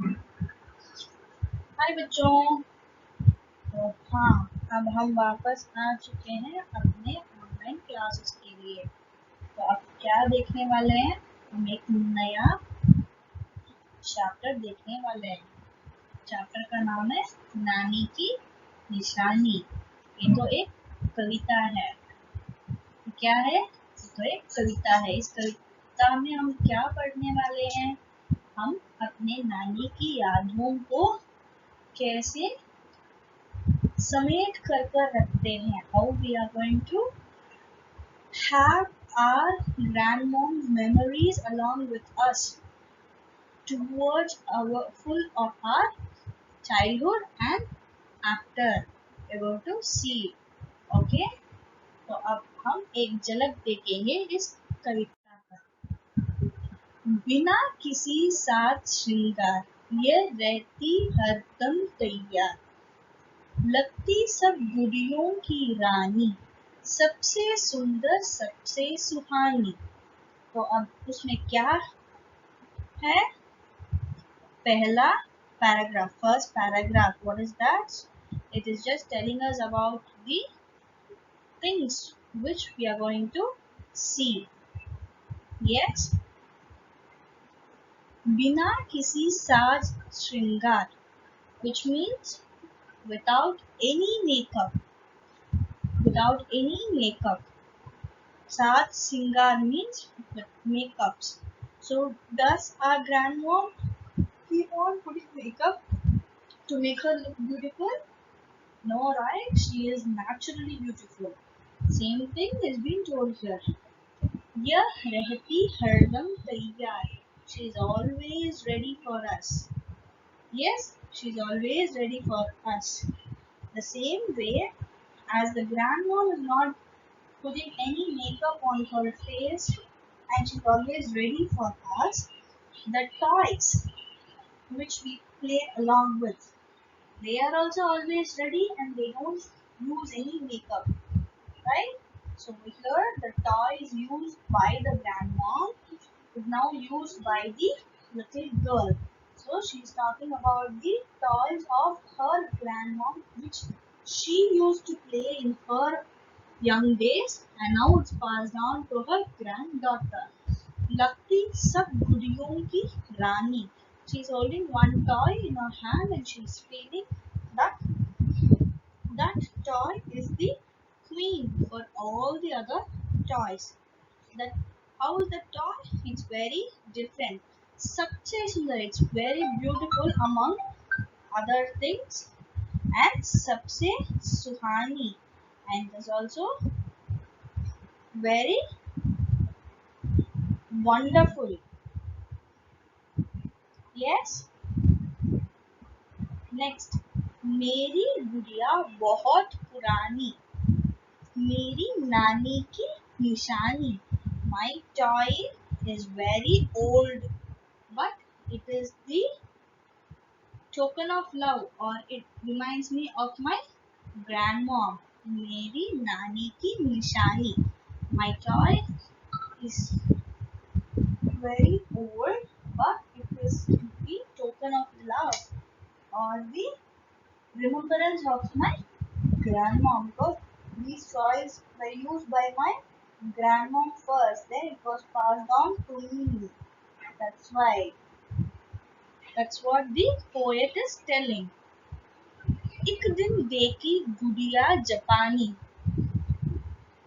हाय बच्चों। तो हाँ, अब हम वापस आ चुके हैं अपने ऑनलाइन क्लासेस के लिए। तो अब क्या देखने वाले हैं? हम एक नया चैप्टर देखने वाले हैं। चैप्टर का नाम है नानी की निशानी। ये तो एक कविता है। क्या है? ये तो एक कविता है। इस कविता में हम क्या पढ़ने वाले हैं? हम अपने नानी की यादों को कैसे समेट कर रखते हैं। How we are going to have our grandmom's memories along with us towards our full of our childhood and after we're going to see. Okay, तो अब हम एक झलक देखेंगे इस कविता का। बिना किसी साज श्रृंगार ये रहती हरदम तैयार, लगती सब गुड़ियों की रानी, सबसे सुंदर सबसे सुहानी। तो अब उसमें क्या है? पहला paragraph, first paragraph, what is that? It is just telling us about the things which we are going to see. Yes, बिना किसी साज श्रृंगार, which means without any makeup, without any makeup. साज श्रृंगार means makeups. So does our grandmom keep on putting makeup to make her look beautiful? No, right? She is naturally beautiful. Same thing is being told here. यह रहती हरदम तैयार. She is always ready for us. Yes, she is always ready for us. The same way as the grandma is not putting any makeup on her face and she's always ready for us, the toys which we play along with, they are also always ready and they don't use any makeup, right? So here the toy is used by the grandma is now used by the little girl. So she's talking about the toys of her grandma which she used to play in her young days and now it's passed on to her granddaughter. लगती सब गुड़ियों की रानी. She's holding one toy in her hand and she's feeling that that toy is the queen for all the other toys. That how is the toy? It's very different. सबसे सुंदर, it's very beautiful among other things and सबसे सुहानी and is also very wonderful. Yes. Next, मेरी गुड़िया बहुत पुरानी, मेरी नानी की निशानी. My toy is very old, but it is the token of love or it reminds me of my grandmom. मेरी नानी की निशानी. My toy is very old, but it is the token of love or the remembrance of my grandmom, because these toys were used by my grandmom first, then it was passed on to me. That's why. That's what the poet is telling. एक दिन देखी गुड़िया जापानी.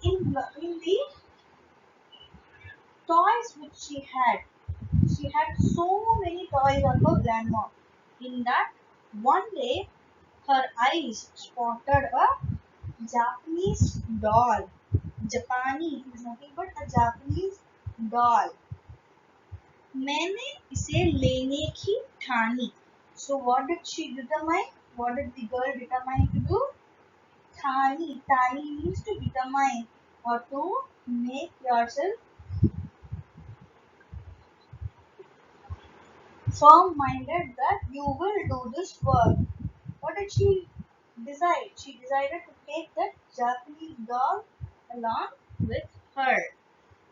In the toys which she had so many toys of her grandma. In that one day, her eyes spotted a Japanese doll. Japani is nothing but a Japanese doll. मैंने इसे लेने की ठानी. So what did she determine? What did the girl determine to do? Thani. Thani means to determine or to make yourself firm-minded that you will do this work. What did she decide? She decided to take that Japanese doll along with her.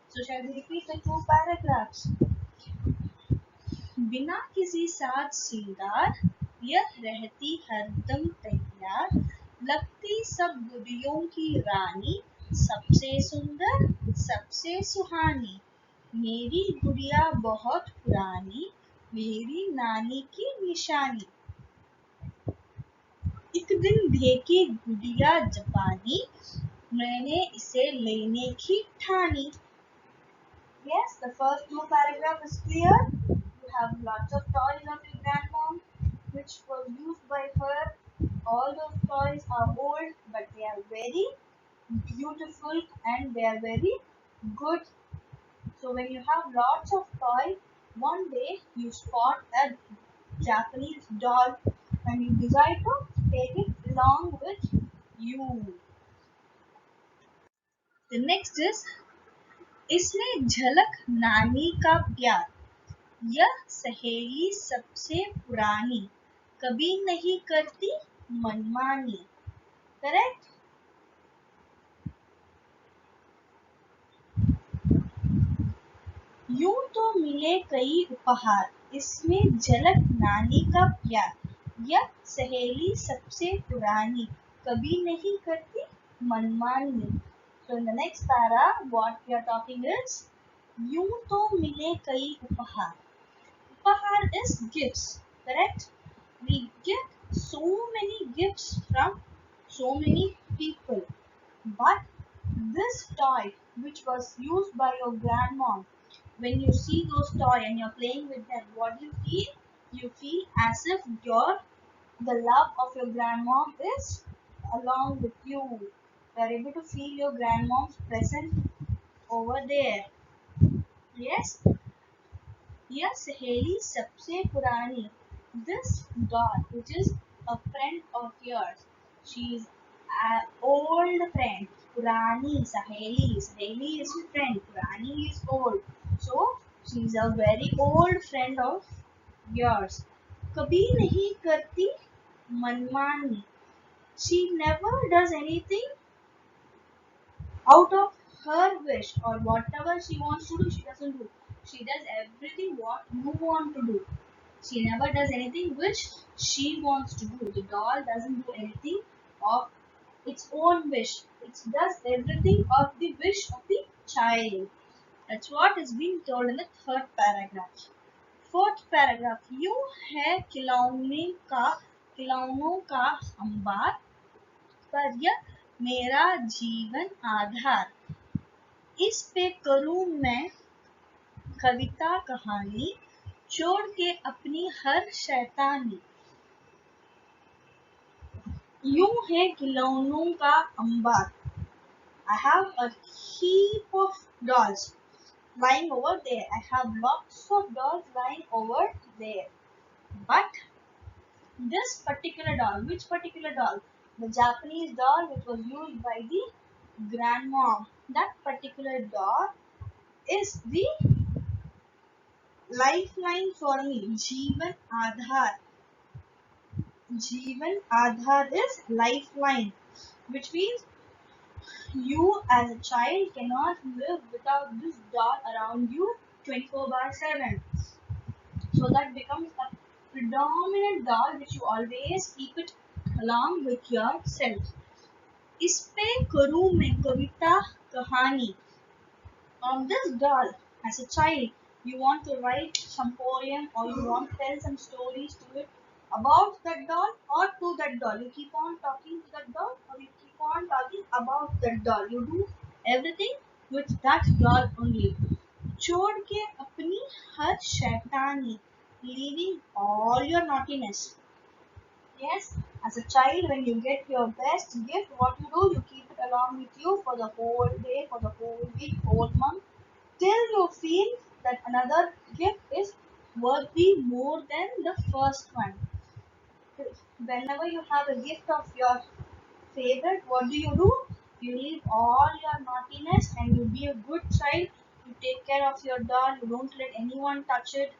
So shall we repeat the two paragraphs? बिना किसी साज श्रृंगार यह रहती हरदम तैयार, लगती सब गुड़ियों की रानी, सबसे सुंदर सबसे सुहानी। मेरी गुड़िया बहुत पुरानी, मेरी नानी की निशानी। एक दिन देखे गुड़िया जापानी, मैंने इसे लेने की ठानी। Yes, the first two paragraph is clear. You have lots of toys of your grandmom, which was used by her. All those toys are old, but they are very beautiful and they are very good. So when you have lots of toys, one day you spot a Japanese doll and you decide to take it along with you. The next is इसमें झलक नानी का प्यार, यह सहेली सबसे पुरानी, कभी नहीं करती मनमानी। करेक्ट। यूं तो मिले कई उपहार, इसमें झलक नानी का प्यार, यह सहेली सबसे पुरानी, कभी नहीं करती मनमानी। So in the next para, what we are talking is, यूं तो मिले कई उपहार. Upahar is gifts, correct? We get so many gifts from so many people. But this toy, which was used by your grandmom, when you see those toys and you're playing with them, what do you feel? You feel as if the love of your grandmom is along with you. You are able to feel your grandmom's presence over there. Yes? यह सहेली सबसे पुरानी. This doll, which is a friend of yours, she is an old friend. पुरानी सहेली, सहेली is friend, पुरानी is old. So she is a very old friend of yours. कभी नहीं करती मनमानी. She never does anything out of her wish, or whatever she wants to do, she doesn't do. She does everything what you want to do. She never does anything which she wants to do. The doll doesn't do anything of its own wish. It does everything of the wish of the child. That's what is being told in the third paragraph. Fourth paragraph. यूं है खिलौनों का अंबार, पर यह मेरा जीवन आधार, इस पे करूं मैं कविता कहानी, छोड़ के अपनी हर शैतानी. यूं है खिलौनों का अंबार. I have a heap of dolls lying over there. I have lots of dolls lying over there. But this particular doll, which particular doll? The Japanese doll which was used by the grandmom. That particular doll is the lifeline for me. जीवन आधार. जीवन आधार is lifeline, which means you as a child cannot live without this doll around you 24/7. So that becomes a predominant doll which you always keep it along with yourself. इस पे करूँ मैं कविता कहानी. On this doll, as a child, you want to write some poem or you want to tell some stories to it about that doll or to that doll. You keep on talking to that doll or you keep on talking about that doll. You do everything with that doll only. छोड़ के अपनी हर शैतानी, leaving all your naughtiness. Yes, as a child, when you get your best gift, what you do, you keep it along with you for the whole day, for the whole week, whole month, till you feel that another gift is worthy more than the first one. Whenever you have a gift of your favorite, what do? You leave all your naughtiness and you be a good child. You take care of your doll. You don't let anyone touch it.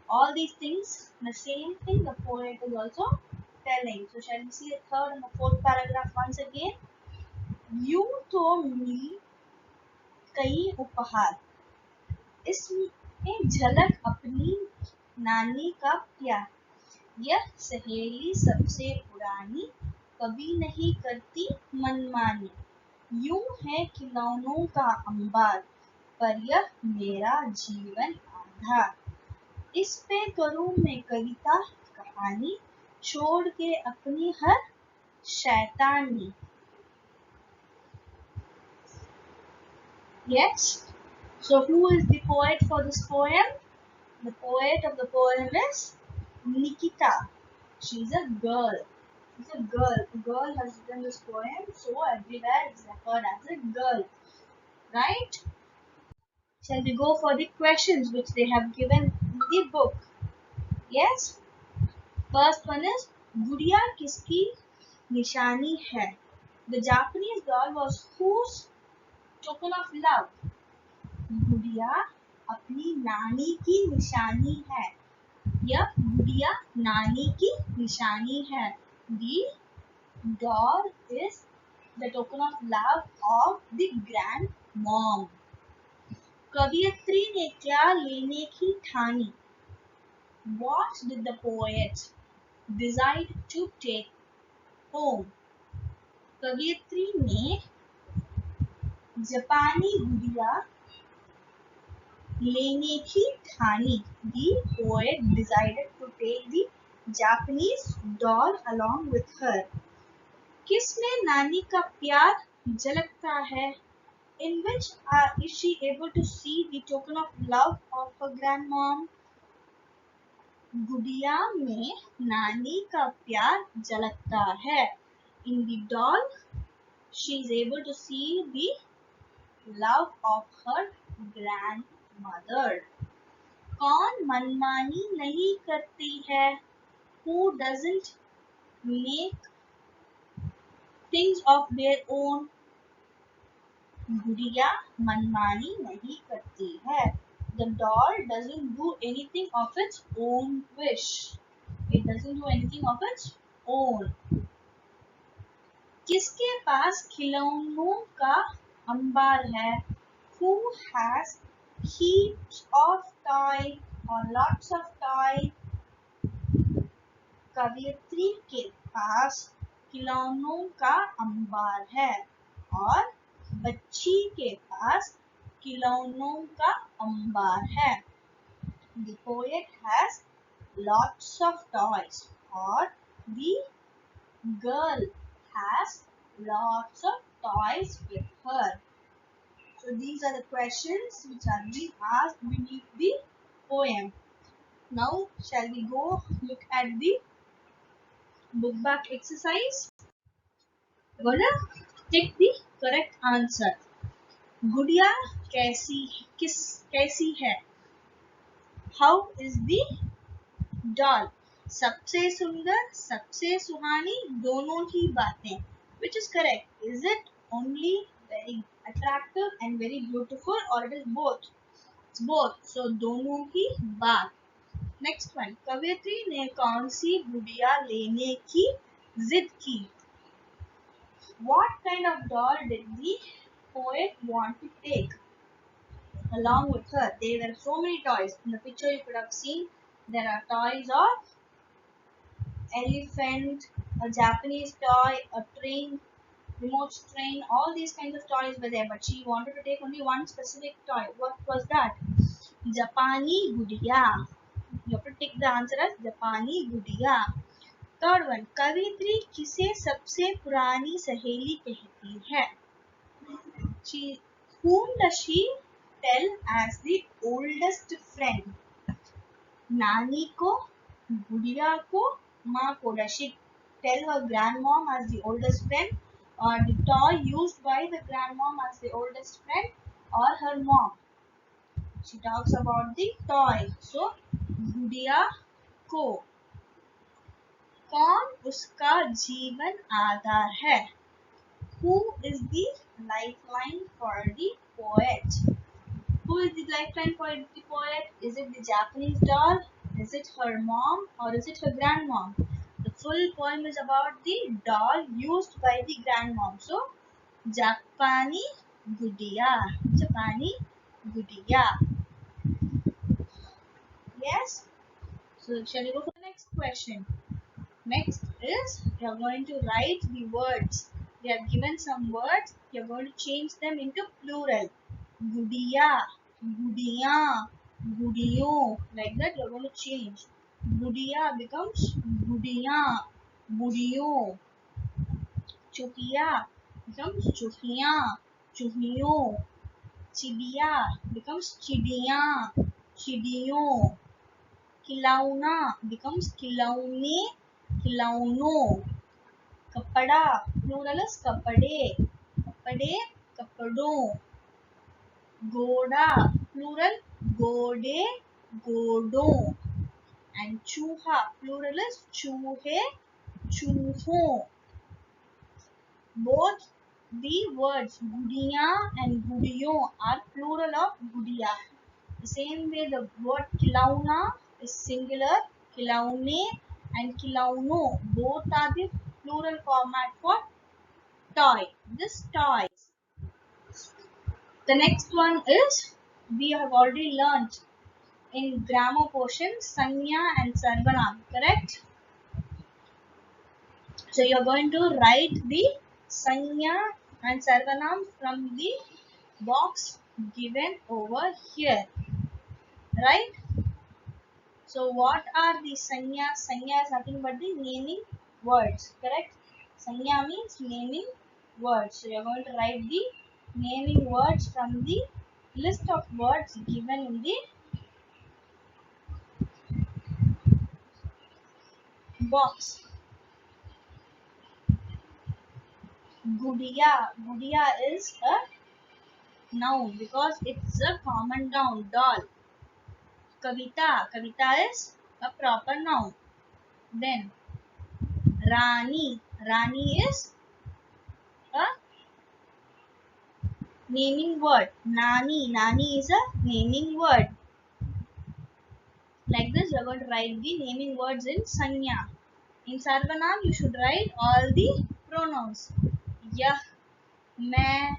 All these things, the same thing the poet is also telling. So shall we see the third and the fourth paragraph once again? यूं तो मिली कई उपहार, इसमें झलक अपनी नानी का प्यार, यह सहेली सबसे पुरानी, कभी नहीं करती मनमानी। यूं है खिलौनों का अंबार, पर यह मेरा जीवन आधार। इस पे करूं मैं कविता कहानी, छोड़ के अपनी हर शैतानी। Yes. So who is the poet for this poem? The poet of the poem is Nikita. She's a girl. She's a girl. A girl has written this poem, so everywhere it's referred as a girl. Right? Shall we go for the questions which they have given in the book? Yes. First one is गुड़िया किसकी निशानी है? The Japanese doll was whose token of love? गुड़िया अपनी नानी की निशानी है। यह गुड़िया नानी की निशानी है। The doll is the token of love of the grandmom. कवियत्री ने क्या लेने की ठानी? What did the poet decide to take home? कवियत्री ने जापानी गुड़िया लेने की ठानी। The poet decided to take the Japanese doll along with her. किसमें नानी का प्यार झलकता है? In which is she able to see the token of love of her grandmom? गुड़िया में नानी का प्यार झलकता है। In the doll, she is able to see the love of her grandmother. कौन मनमानी नहीं करती है? Who doesn't make things of their own? गुड़िया मनमानी नहीं करती है। The doll doesn't do anything of its own wish. It doesn't do anything of its own. किसके पास खिलौनों का अंबार है? Who has heaps of toys or lots of toys? कवियत्री के पास खिलौनों का अंबार है और बच्ची के पास खिलौनों का अंबार है। The poet has lots of toys or the girl has lots of toys with her. So these are the questions which are being asked beneath the poem. Now shall we go look at the book back exercise? We're gonna take the correct answer. गुड़िया कैसी है? How is the doll? सबसे सुंदर, सबसे सुहानी, दोनों ही बातें. Which is correct? Is it only very attractive and very beautiful, or it is both? It's both. So दोनों ही बात. Next one. कवियत्री ने कौन सी गुड़िया लेने की जिद की? What kind of doll did the poet want to take along with her? There were so many toys. In the picture you could have seen there are toys of elephant, a Japanese toy, a train, remote train, all these kinds of toys were there, but she wanted to take only one specific toy. What was that? Japani Gudiya. You have to take the answer as Japani Gudiya. Third one, कवियत्री किसे सबसे पुरानी सहेली कहती है? Whom does she tell as the oldest friend? नानी को, गुड़िया को, माँ को. Does she tell her grandmom as the oldest friend, or the toy used by the grandmom as the oldest friend, or her mom? She talks about the toy. So, गुड़िया को. कौन उसका जीवन आधार है? Who is the lifeline for the poet? Who is the lifeline for the poet? Is it the Japanese doll? Is it her mom? Or is it her grandmom? The full poem is about the doll used by the grandmom. So, Japani Gudiya. Japani Gudiya. Yes? So shall we go for the next question? Next is you are going to write the words. We have given some words. You are going to change them into plural. Gudiya, gudiya, gudiyo. Like that you are going to change. Gudiya becomes gudiya, gudiyo. Chukiya becomes chukiya, chuhiyo. Chidiya becomes chidiya, chidiyo. Khilauना becomes खिलौने, खिलौनों. कपड़ा plural is कपड़े, कपड़े, कपड़ों. घोड़ा plural घोड़े, घोड़ों. And चूहा plural is चूहे, चूहों. Both the words gudiya and gudiyon are plural of gudiya. The same way the word खिलौना is singular, खिलौने and खिलौनों both are the plural format for toy. This toys. The next one is we have already learnt in grammar portion Sanya and Sarvanam, correct? So you are going to write the Sanya and Sarvanam from the box given over here, right? So what are the Sanya? Sanya is nothing but the naming words, correct? Sanya means naming words. So you are going to write the naming words from the list of words given in the box. Gudiya. Gudiya is a noun because it's a common noun, doll. Kavita. Kavita is a proper noun. Then Rani. Rani is a naming word. Nani. Nani is a naming word. Like this, you are going to write the naming words in Sanya. In Sarvanam, you should write all the pronouns. Yah, मैं,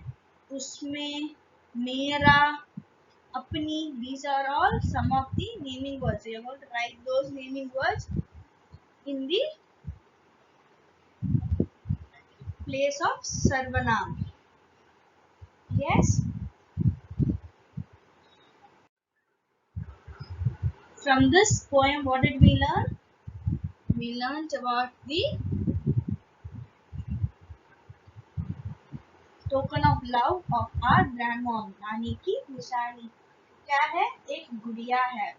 उसमें, मेरा, अपनी. These are all some of the naming words. So you are going to write those naming words in the place of Sarvanam. Yes. From this poem, what did we learn? We learned about the token of love of our grandmom. नानी की निशानी क्या है? एक गुड़िया है.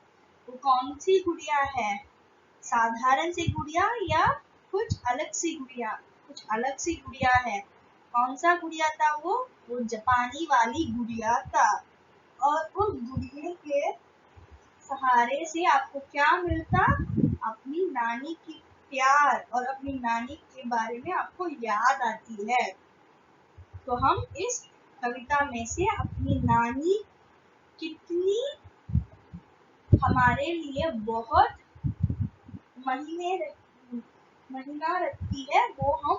वो कौन सी गुड़िया है? साधारण सी गुड़िया या कुछ अलग सी गुड़िया? कुछ अलग सी गुड़िया है. कौन सा गुड़िया था वो? वो जापानी वाली गुड़िया था. और उस गुड़िया के सहारे से आपको क्या मिलता? अपनी नानी की प्यार और अपनी नानी के बारे में आपको याद आती है. तो हम इस कविता में से अपनी नानी कितनी हमारे लिए बहुत महीना रखती है वो हम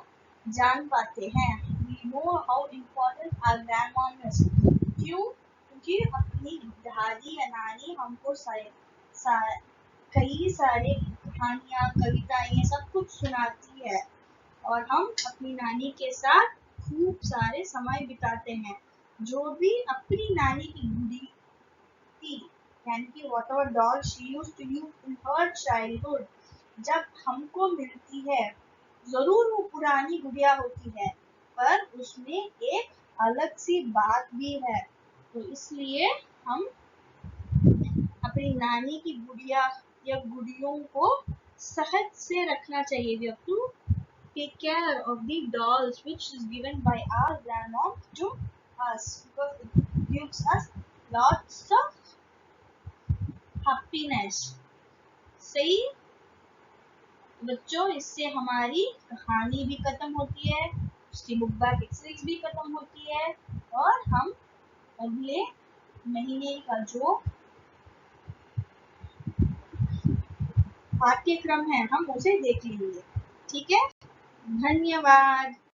जान पाते हैं. We know how important our grandmom is. क्यों? क्योंकि अपनी दादी या नानी हमको कई सारे कहानियाँ, कविताएं सब कुछ सुनाती है और हम अपनी नानी के साथ खूब सारे समय बिताते हैं. जो भी अपनी नानी की गुड़ी थी, यानी कि whatever doll she used to use in her childhood, जब हमको मिलती है, जरूर वो पुरानी गुड़िया होती है, पर उसमें एक अलग सी बात भी है. तो इसलिए हम अपनी नानी की गुड़िया या गुड़ियों को सहज से रखना चाहिए. We have to take care of the dolls which is given by our grandmom to us because it gives us lots of happiness. सही बच्चों, इससे हमारी कहानी भी खत्म होती है, उसकी बुक बैक एक्सरसाइज भी खत्म होती है और हम अगले महीने का जो पाठ्यक्रम है हम उसे देख लेंगे. ठीक है, धन्यवाद.